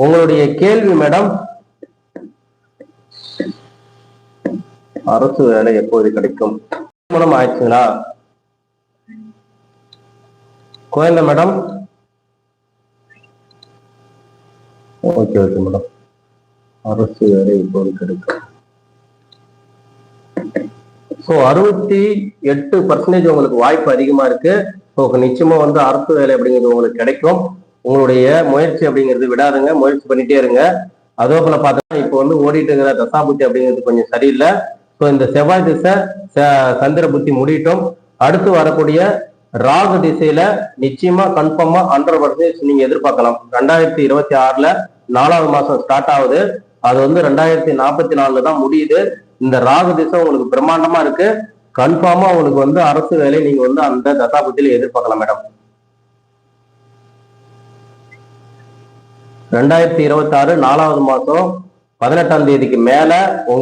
உங்களுடைய கேள்வி மேடம், அரசு வேலை எப்போது கிடைக்கும்? திருமணம் ஆயிடுச்சுங்களா குழந்தை மேடம்? Okay okay madam. அரசு வேலை எப்போது கிடைக்கும்? ஸோ 68% உங்களுக்கு வாய்ப்பு அதிகமா இருக்கு. ஸோ நிச்சயமா வந்து அரசு வேலை அப்படிங்கிறது உங்களுக்கு கிடைக்கும். உங்களுடைய முயற்சி அப்படிங்கிறது விடாதுங்க, முயற்சி பண்ணிட்டே இருங்க. அதே போல பார்த்தோம்னா இப்போ வந்து ஓடிட்டு இருக்கிற தசாபுத்தி அப்படிங்கிறது கொஞ்சம் சரியில்லை. ஸோ இந்த செவ்வாய் திசை சந்திர புத்தி முடியட்டும். அடுத்து வரக்கூடிய ராகு திசையில நிச்சயமா கன்ஃபார்மா 100% நீங்க எதிர்பார்க்கலாம். 2026ல 4வது மாசம் ஸ்டார்ட் ஆகுது. அது வந்து 2044 தான் முடியுது. இந்த ராகு திசை உங்களுக்கு பிரம்மாண்டமா இருக்கு. கன்ஃபார்மா உங்களுக்கு வந்து அரசு வேலை நீங்க வந்து அந்த தசாபுத்தியில எதிர்பார்க்கலாம் மேடம். 2026 4வது மாசம் 18ஆம் தேதிக்கு மேல உங்க